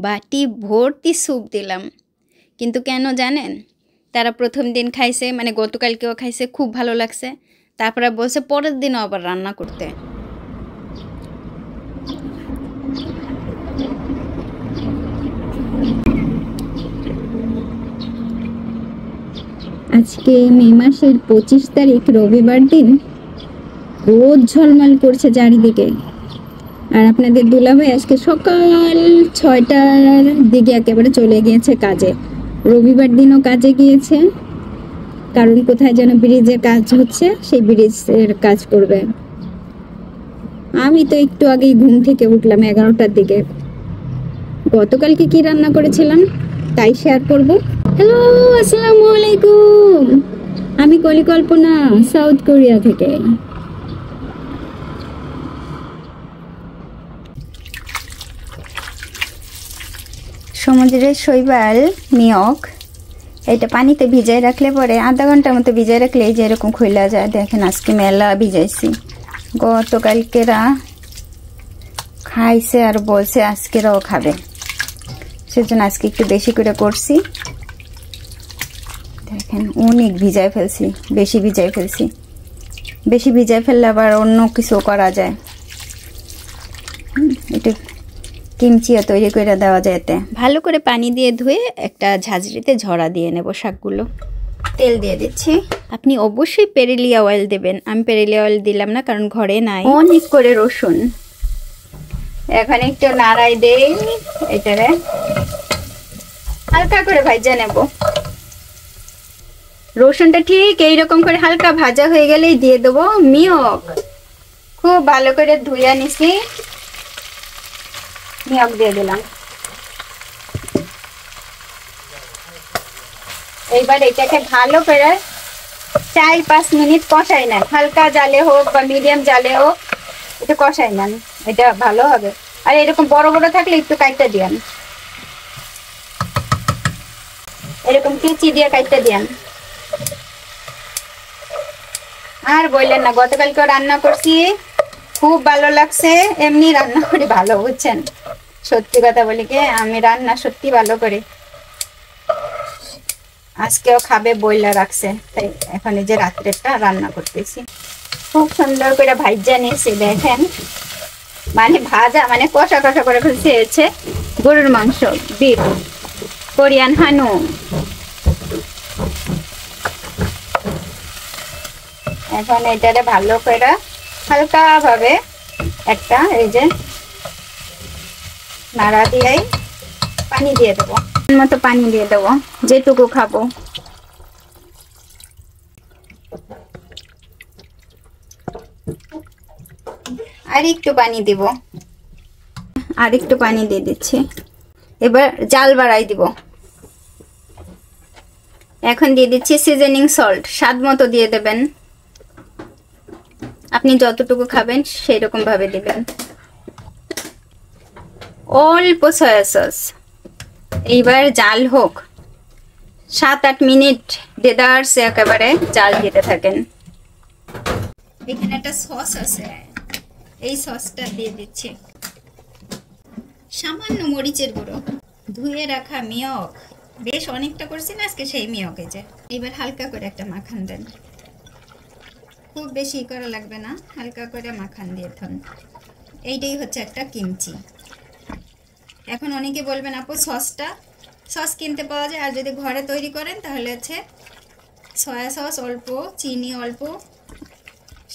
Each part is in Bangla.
বাটি ভর্তি স্যুপ দিলাম। কিন্তু কেন জানেন? তারা প্রথম দিন খাইছে, মানে গতকালকেও খাইছে, খুব ভালো লাগছে। তারপরে বলছে পরের দিনও আবার রান্না করতে। আজকে মে মাসের 25 তারিখ, রবিবার দিন। রোদ ঝলমল করছে চারিদিকে। আর আপনাদের দুলাভাই আজকে সকাল 6টার দিকে একেবারে চলে গিয়েছে কাজে। রবিবার দিনও কাজে গিয়েছে, কারণ কোথায় যেন ব্রিজের কাজ হচ্ছে, সেই ব্রিজের কাজ করবে। আমি তো একটু আগেই ঘুম থেকে উঠলাম 11টার দিকে। গতকালকে কি রান্না করেছিলাম তাই শেয়ার করব। হ্যালো, আসসালামু আলাইকুম। আমি কলিকল্পনা, সাউথ কোরিয়া থেকে। সমুদ্রের শৈবাল মিয়ক, এটা পানিতে ভিজাই রাখলে পরে আধা ঘন্টার মতো ভিজাই রাখলে এই যে এরকম খুইলা যায়। দেখেন আজকে মেলা ভিজাইছি। গতকালকেরা খাইছে আর বলছে আজকেরাও খাবে, সেজন্য আজকে একটু বেশি করে করছি। দেখেন অনেক ভিজাই ফেলছি, বেশি ভিজাই ফেলছি। বেশি ভিজাই ফেললে আবার অন্য কিছু করা যায়। এটা কিমচিও তৈরি করে দেওয়া যায়। এতে ভালো করে পানি দিয়ে ধুয়ে একটা ঝাঁঝরিতে ঝরা দিয়ে নেব শাকগুলো। তেল দিয়ে দিচ্ছি। আপনি অবশ্যই পেরেলিয়া অয়েল দেবেন। আমি পেরেলিয়া অয়েল দিলাম না, কারণ ঘরে নাই। অনেক করে রসুন এখন একটু নাড়াই দেই। এটারে হালকা করে ভাজা নেব। রসুনটা ঠিক এইরকম করে হালকা ভাজা হয়ে গেলেই দিয়ে দেবো মিয়ক। খুব ভালো করে ধুয়ে নিছি, মিয়ক দিয়ে দিলাম। এইবার এটাকে ভালো করে 4-5 মিনিট কষাই নেন। হালকা জালে হোক বা মিডিয়াম জালে হোক, এটা কষাই নেন, এটা ভালো হবে। আর এরকম বড় বড় থাকলে একটু কাইটা দিয়ান, এরকম কেচি দিয়ে কাইটা দিয়ান। আর বললেন না, গতকালকে রান্না করছি, খুব ভালো লাগছে। এমনি রান্না করি ভালো, বুঝছেন? সত্যি কথা বলি কি, আমি রান্না সত্যি ভালো করি। আজকেও খাবে বইলা রাখছে, তাই এখন এই যে রাত্রেটা রান্না করতেছি। খুব সুন্দর করে ভাজা নিয়েছি। দেখেন মানে ভাজা মানে কষা কষা করে ফেলছে। হচ্ছে গরুর মাংস, বিফ, কোরিয়ান হানু। এখন এটারে ভালো করে হালকা ভাবে একটা এই যে নাড়া দিয়ে পানি দিয়ে দেবো, মতো পানি দিয়ে দেবো যেটুকু খাবো। আর একটু পানি দিব, আর একটু পানি দিয়ে দিচ্ছি। এবার জাল বাড়াই দিব। এখন দিয়ে দিচ্ছি সিজনিং সল্ট, স্বাদ মতো দিয়ে দেবেন। আপনি যতটুকু খাবেন সেই রকম ভাবে দিবেন। অল্প সয়া সস। এইবার জাল হোক 7-8 মিনিট দেদারস একেবারে জাল দিতে থাকেন। এখানে একটা সস আছে, এই সসটা দিয়ে দিচ্ছি। সামান্য মরিচের গুঁড়ো, ধুয়ে রাখা মিয়ক, বেশ অনেকটা করছি না আজকে, সেই মিয়ক। এই যে এবার হালকা করে একটা মাখান দেন। খুব বেশি করা লাগবে না, হালকা করে মাখান দিয়ে থান। এইটাই হচ্ছে একটা কিমচি। এখন অনেকে বলবেন আপু সস কিনতে পাওয়া যায়, আর যদি ঘরে তৈরি করেন তাহলে হচ্ছে সয়া সস অল্প, চিনি অল্প,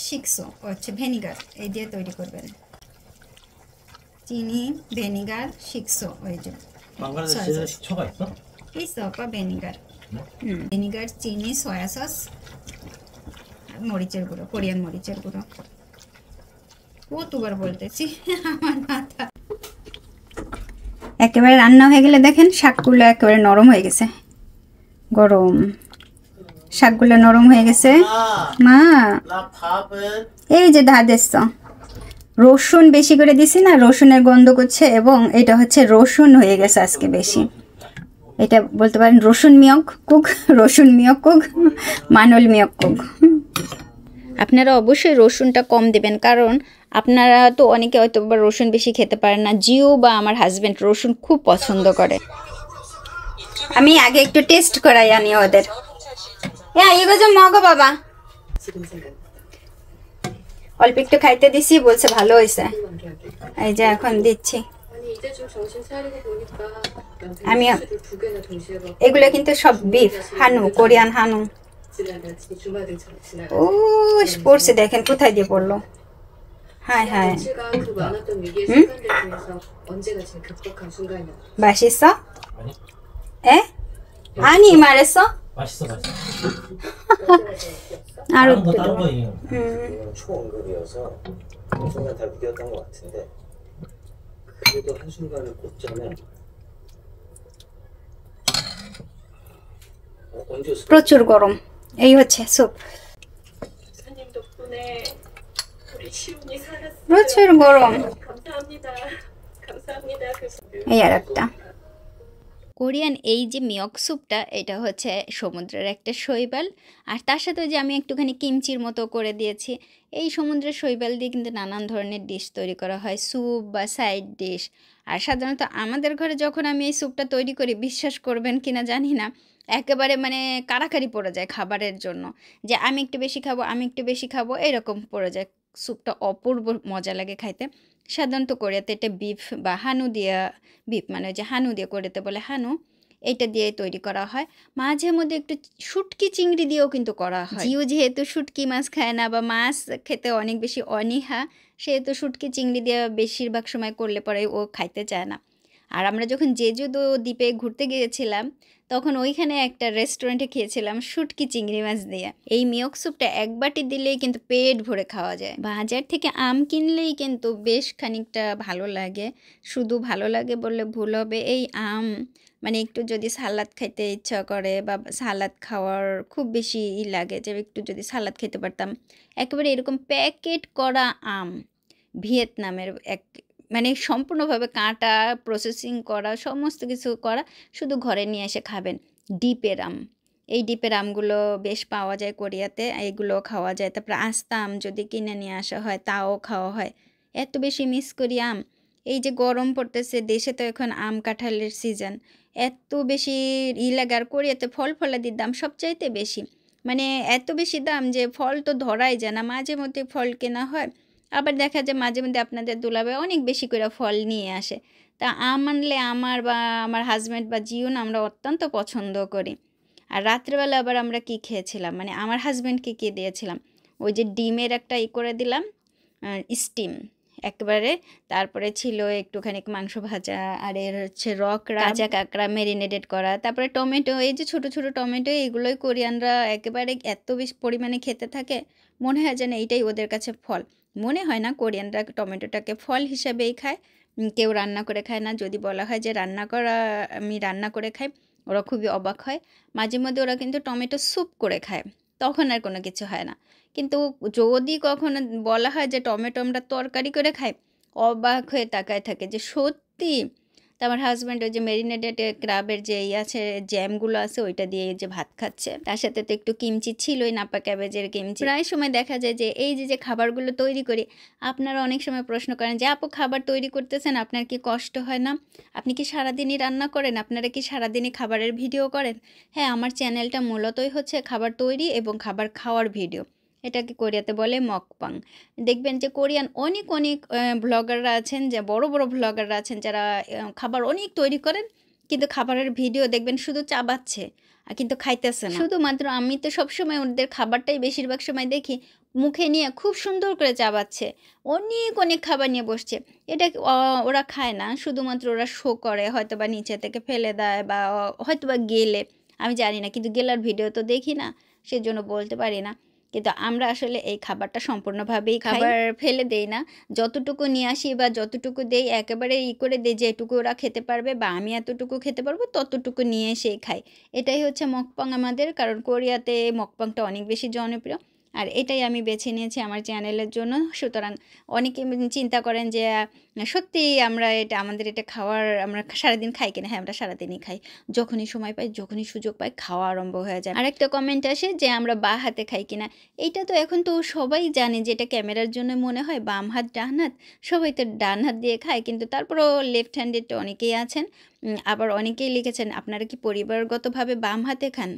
শিখসো হচ্ছে ভিনেগার, এই দিয়ে তৈরি করবেন। চিনি, ভিনেগার, শিখসো, ওই যে এই সপা ভিনেগার, ভিনেগার, চিনি, সয়া সস, মরিচের গুঁড়ো, কোরিয়ান মরিচের গুঁড়ো। কতবার বলতেছি, আমার মাথা। একেবারে রান্না হয়ে গেলে দেখেন শাকগুলো একেবারে নরম হয়ে গেছে। গরম শাকগুলো নরম হয়ে গেছে। মা এই যে ধাদেশ রসুন বেশি করে দিছি না, রসুনের গন্ধ করছে, এবং এটা হচ্ছে রসুন হয়ে গেছে আজকে বেশি। এটা বলতে পারেন রসুন মিয়ক কুক, রসুন মিয়ক কুক, মানল মিয়ক কুক। আপনারা অবশ্যই রসুনটা কম দেবেন, কারণ আপনারা তো অনেকে হয়তো বা রসুন বেশি খেতে পারেন না। জিও বা আমার হাজব্যান্ড রসুন খুব পছন্দ করে। আমি আগে একটু টেস্ট করাই আনি ওদের। হ্যাঁ 이거 좀 먹어 বাবা। অল্প একটু খাইতে দিছি, বলছে ভালো হয়েছে। এই যে এখন দিচ্ছি। আমি এগুলো কিন্তু সব বিফ হানু, কোরিয়ান হানু। ও পড়ছে, দেখেন কোথায় দিয়ে পড়লো। হ্যাঁ হ্যাঁ, 맛있어? 에? 아니 말했어? 맛있어. 아로 다른 거 이거. 초응급이어서 한순간 다 믿었던 것 같은데 그래도 한순간을 꽂자면 언제 প্রচুর গরম। এই হচ্ছে স্যুপ। 사님 덕분에 우리 시온이 살았어요. প্রচুর গরম। 감사합니다. 감사합니다. এই আর একটা কোরিয়ান এই যে মিয়ক স্যুপটা, এটা হচ্ছে সমুদ্রের একটা শৈবাল, আর তার সাথে যে আমি একটুখানি কিমচির মতো করে দিয়েছি। এই সমুদ্রের শৈবাল দিয়ে কিন্তু নানান ধরনের ডিশ তৈরি করা হয়, স্যুপ বা সাইড ডিশ। আর সাধারণত আমাদের ঘরে যখন আমি এই স্যুপটা তৈরি করি, বিশ্বাস করবেন কিনা জানি না, একেবারে মানে কাড়াকাড়ি পড়ে যায় খাবারের জন্য, যে আমি একটু বেশি খাবো, আমি একটু বেশি খাবো, এরকম পড়ে যায়। স্যুপটা অপূর্ব মজা লাগে খাইতে। সাধারণত কোরিয়াতে এটা বিফ বা হানু দিয়া, বিফ মানে যে হানু দিয়ে কোরিয়াতে বলে হানু, এটা দিয়ে তৈরি করা হয়। মাঝে মধ্যে একটু শুটকি চিংড়ি দিয়েও কিন্তু করা হয়। জিও যেহেতু শুটকি মাছ খায় না বা মাছ খেতে অনেক বেশি অনীহা, সেহেতু শুটকি চিংড়ি দিয়ে বেশিরভাগ সময় করলে পরে ও খাইতে চায় না। আর আমরা যখন জেজুদো দ্বীপে ঘুরতে গিয়েছিলাম, তখন ওইখানে একটা রেস্টুরেন্টে খেয়েছিলাম শুটকি চিংড়ি মাছ দিয়ে। এই মিয়ক স্যুপটা এক বাটি দিলেই কিন্তু পেট ভরে খাওয়া যায়। বাজার থেকে আম কিনলেই কিন্তু বেশ খানিকটা ভালো লাগে। শুধু ভালো লাগে বললে ভুল হবে, এই আম মানে একটু যদি সালাদ খাইতে ইচ্ছা করে বা সালাদ খাওয়ার খুব বেশি লাগে, যে একটু যদি সালাদ খেতে পারতাম, একেবারে এরকম প্যাকেট করা আম, ভিয়েতনামের এক, মানে সম্পূর্ণভাবে কাটা, প্রসেসিং করা, সমস্ত কিছু করা, শুধু ঘরে নিয়ে এসে খাবেন। ডিপের আম, এই ডিপের আমগুলো বেশ পাওয়া যায় কোরিয়াতে, এইগুলো খাওয়া যায়। তারপরে আস্তা আম যদি কিনে নিয়ে আসা হয়, তাও খাওয়া হয়। এত বেশি মিস করি আম। এই যে গরম পড়তেছে, দেশে তো এখন আম কাঁঠালের সিজন, এত বেশি লাগে। আর কোরিয়াতে ফল ফলাদির দাম সবচাইতে বেশি, মানে এত বেশি দাম যে ফল তো ধরাই যায় না। মাঝে মধ্যে ফল কেনা হয়, আবার দেখা যায় মাঝে মধ্যে আপনাদের দুলাভাই অনেক বেশি করে ফল নিয়ে আসে। তা আম আনলে আমার বা আমার হাজব্যান্ড বা জিওন আমরা অত্যন্ত পছন্দ করি। আর রাত্রেবেলা আবার আমরা কি খেয়েছিলাম, মানে আমার হাজব্যান্ডকে কি দিয়েছিলাম, ওই যে ডিমের একটা করে দিলাম স্টিম একবারে, তারপরে ছিল একটুখানি মাংস ভাজা, আর এর হচ্ছে কাঁচা কাঁকড়া ম্যারিনেটেড করা, তারপরে টমেটো, এই যে ছোট ছোট টমেটো, এইগুলোই কোরিয়ানরা একেবারে এত বেশি পরিমাণে খেতে থাকে, মনে হয় যেন এইটাই ওদের কাছে ফল। মনে হয় না, কোরিয়ানরা টমেটোটাকে ফল হিসাবেই খায়, কেউ রান্না করে খায় না। যদি বলা হয় যে আমি রান্না করে খাই, ওরা খুবই অবাক হয়। মাঝে মধ্যে ওরা কিন্তু টমেটো স্যুপ করে খায়, তখন আর কোনো কিছু হয় না। কিন্তু যদি কখনো বলা হয় যে টমেটো আমরা তরকারি করে খাই, অবাক হয়ে তাকায় থাকে যে সত্যি। তো আমার হাজব্যান্ড ওই যে ম্যারিনেটেড ক্রাবের যে আছে জ্যামগুলো আছে, ওইটা দিয়ে যে ভাত খাচ্ছে। তার সাথে তো একটু কিমচি ছিলই, নাপা ক্যাবেজের কিমচি। প্রায় সময় দেখা যায় যে এই যে খাবারগুলো তৈরি করি, আপনারা অনেক সময় প্রশ্ন করেন যে আপু খাবার তৈরি করতেছেন, আপনার কি কষ্ট হয় না? আপনি কি সারাদিনই রান্না করেন? আপনারা কি সারাদিনই খাবারের ভিডিও করেন? হ্যাঁ, আমার চ্যানেলটা মূলতই হচ্ছে খাবার তৈরি এবং খাবার খাওয়ার ভিডিও। এটাকে কোরিয়াতে বলে মকপাং। দেখবেন যে কোরিয়ান অনেক অনেক ব্লগাররা আছেন, যে বড় বড় ব্লগাররা আছেন, যারা খাবার অনেক তৈরি করেন, কিন্তু খাবারের ভিডিও দেখবেন শুধু চাবাচ্ছে কিন্তু খাইতেছে না। শুধুমাত্র আমি তো সবসময় ওদের খাবারটাই বেশিরভাগ সময় দেখি মুখে নিয়ে খুব সুন্দর করে চাবাচ্ছে, অনেক অনেক খাবার নিয়ে বসছে। এটা ওরা খায় না, শুধুমাত্র ওরা শো করে, হয়তো বা নিচে থেকে ফেলে দেয় বা হয়তো বা গেলে, আমি জানি না, কিন্তু গেলার ভিডিও তো দেখি না, সেজন্য বলতে পারি না। কিন্তু আমরা আসলে এই খাবারটা সম্পূর্ণভাবেই খাবার ফেলে দেই না, যতটুকু নিয়ে আসি বা যতটুকু দেই একেবারে করে দেই, যে এটুকু ওরা খেতে পারবে বা আমি এতটুকু খেতে পারবো, ততটুকু নিয়ে এসেই খাই। এটাই হচ্ছে মকপাং আমাদের, কারণ কোরিয়াতে মকপাংটা অনেক বেশি জনপ্রিয়। আর এটাই আমি বেছে নিয়েছি আমার চ্যানেলের জন্য। সুতরাং অনেকে চিন্তা করেন যে সত্যিই আমাদের এটা খাওয়ার আমরা সারাদিন খাই কিনা? হ্যাঁ, আমরা সারাদিনই খাই। যখনই সময় পাই, যখনই সুযোগ পাই খাওয়া আরম্ভ হয়ে যায়। আরেকটা কমেন্ট আসে যে আমরা বাঁ হাতে খাই কিনা? এইটা তো এখন তো সবাই জানে যে এটা ক্যামেরার জন্য মনে হয় বাম হাত ডান হাত, সবাই তো ডান হাত দিয়ে খায়, কিন্তু তারপরেও লেফট হ্যান্ডেড অনেকেই আছেন। আবার অনেকেই লিখেছেন আপনারা কি পরিবারগতভাবে বাম হাতে খান?